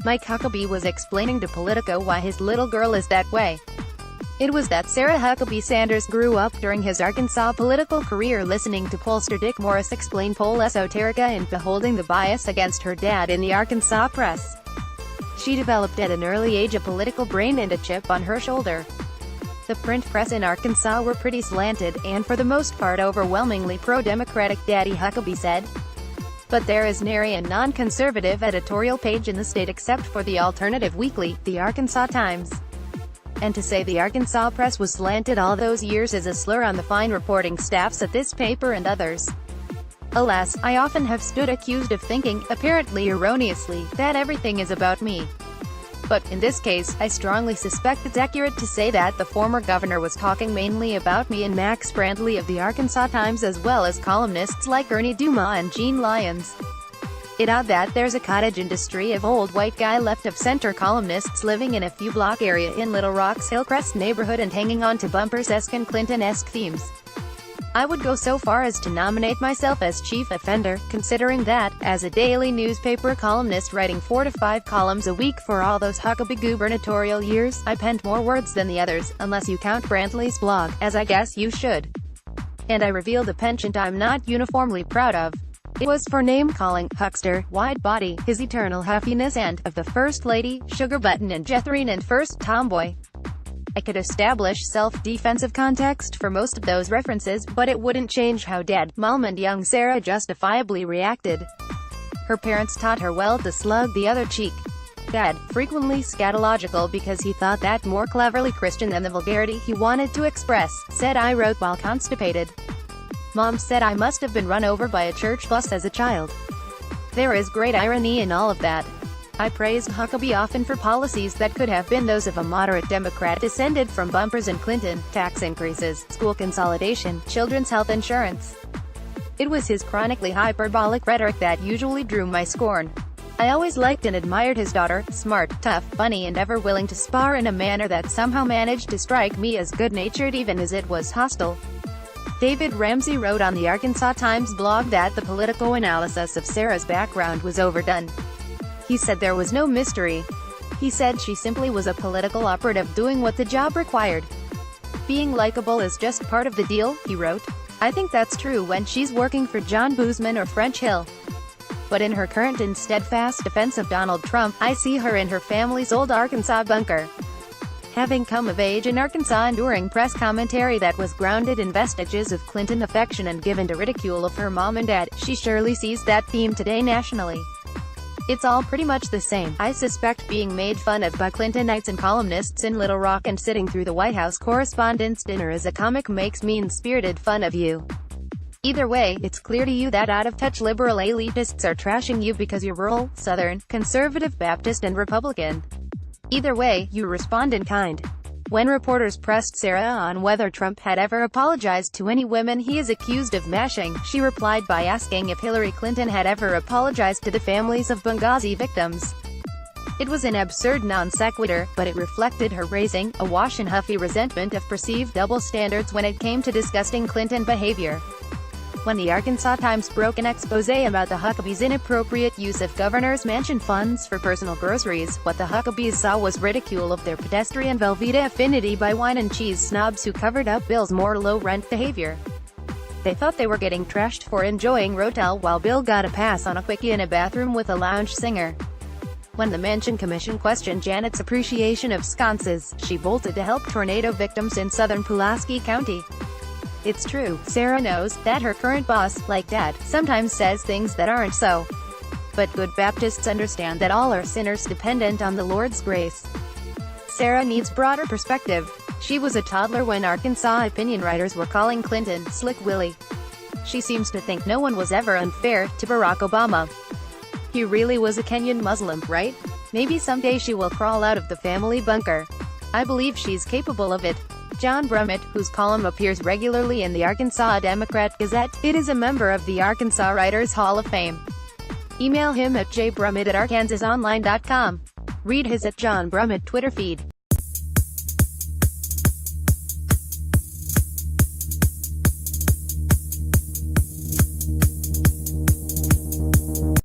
Mike Huckabee was explaining to Politico why his little girl is that way. It was that Sarah Huckabee Sanders grew up during his Arkansas political career listening to pollster Dick Morris explain poll esoterica and beholding the bias against her dad in the Arkansas press. She developed at an early age a political brain and a chip on her shoulder. The print press in Arkansas were pretty slanted, and for the most part overwhelmingly pro-Democratic, Daddy Huckabee said. But there is nary a non-conservative editorial page in the state except for the alternative weekly, the Arkansas Times. And to say the Arkansas press was slanted all those years is a slur on the fine reporting staffs at this paper and others. Alas, I often have stood accused of thinking, apparently erroneously, that everything is about me. But, in this case, I strongly suspect it's accurate to say that the former governor was talking mainly about me and Max Brandley of the Arkansas Times as well as columnists like Ernie Dumas and Gene Lyons. It's odd that there's a cottage industry of old white guy left-of-center columnists living in a few block area in Little Rock's Hillcrest neighborhood and hanging on to bumpers-esque and Clinton-esque themes. I would go so far as to nominate myself as chief offender, considering that, as a daily newspaper columnist writing 4 to 5 columns a week for all those Huckabee gubernatorial years, I penned more words than the others, unless you count Brandley's blog, as I guess you should. And I revealed a penchant I'm not uniformly proud of. It was for name-calling, huckster, wide body, his eternal huffiness and, of the First Lady, Sugar Button and Jethrine and First Tomboy. I could establish self-defensive context for most of those references, but it wouldn't change how Dad, Mom and young Sarah justifiably reacted. Her parents taught her well to slug the other cheek. Dad, frequently scatological because he thought that more cleverly Christian than the vulgarity he wanted to express, said I wrote while constipated. Mom said I must have been run over by a church bus as a child. There is great irony in all of that. I praised Huckabee often for policies that could have been those of a moderate Democrat descended from bumpers and Clinton, tax increases, school consolidation, children's health insurance. It was his chronically hyperbolic rhetoric that usually drew my scorn. I always liked and admired his daughter, smart, tough, funny and ever willing to spar in a manner that somehow managed to strike me as good-natured even as it was hostile. David Ramsey wrote on the Arkansas Times blog that the Politico analysis of Sarah's background was overdone. He said there was no mystery. He said she simply was a political operative doing what the job required. Being likable is just part of the deal, he wrote. I think that's true when she's working for John Boozman or French Hill. But in her current and steadfast defense of Donald Trump, I see her in her family's old Arkansas bunker. Having come of age in Arkansas enduring press commentary that was grounded in vestiges of Clinton affection and given to ridicule of her mom and dad, she surely sees that theme today nationally. It's all pretty much the same. I suspect being made fun of by Clintonites and columnists in Little Rock and sitting through the White House Correspondents' Dinner as a comic makes mean-spirited fun of you. Either way, it's clear to you that out-of-touch liberal elitists are trashing you because you're rural, Southern, conservative Baptist and Republican. Either way, you respond in kind. When reporters pressed Sarah on whether Trump had ever apologized to any women he is accused of mashing, she replied by asking if Hillary Clinton had ever apologized to the families of Benghazi victims. It was an absurd non sequitur, but it reflected her raising, awash in huffy resentment of perceived double standards when it came to discussing Clinton behavior. When the Arkansas Times broke an expose about the Huckabees' inappropriate use of governor's mansion funds for personal groceries, what the Huckabees saw was ridicule of their pedestrian Velveeta affinity by wine and cheese snobs who covered up Bill's more low-rent behavior. They thought they were getting trashed for enjoying Rotel while Bill got a pass on a quickie in a bathroom with a lounge singer. When the Mansion Commission questioned Janet's appreciation of sconces, she bolted to help tornado victims in southern Pulaski County. It's true, Sarah knows that her current boss, like Dad, sometimes says things that aren't so. But good Baptists understand that all are sinners dependent on the Lord's grace. Sarah needs broader perspective. She was a toddler when Arkansas opinion writers were calling Clinton Slick Willie. She seems to think no one was ever unfair to Barack Obama. He really was a Kenyan Muslim, right? Maybe someday she will crawl out of the family bunker. I believe she's capable of it. John Brummett, whose column appears regularly in the Arkansas Democrat Gazette, is a member of the Arkansas Writers Hall of Fame. Email him at jbrummett@arkansasonline.com. Read his @JohnBrummett Twitter feed.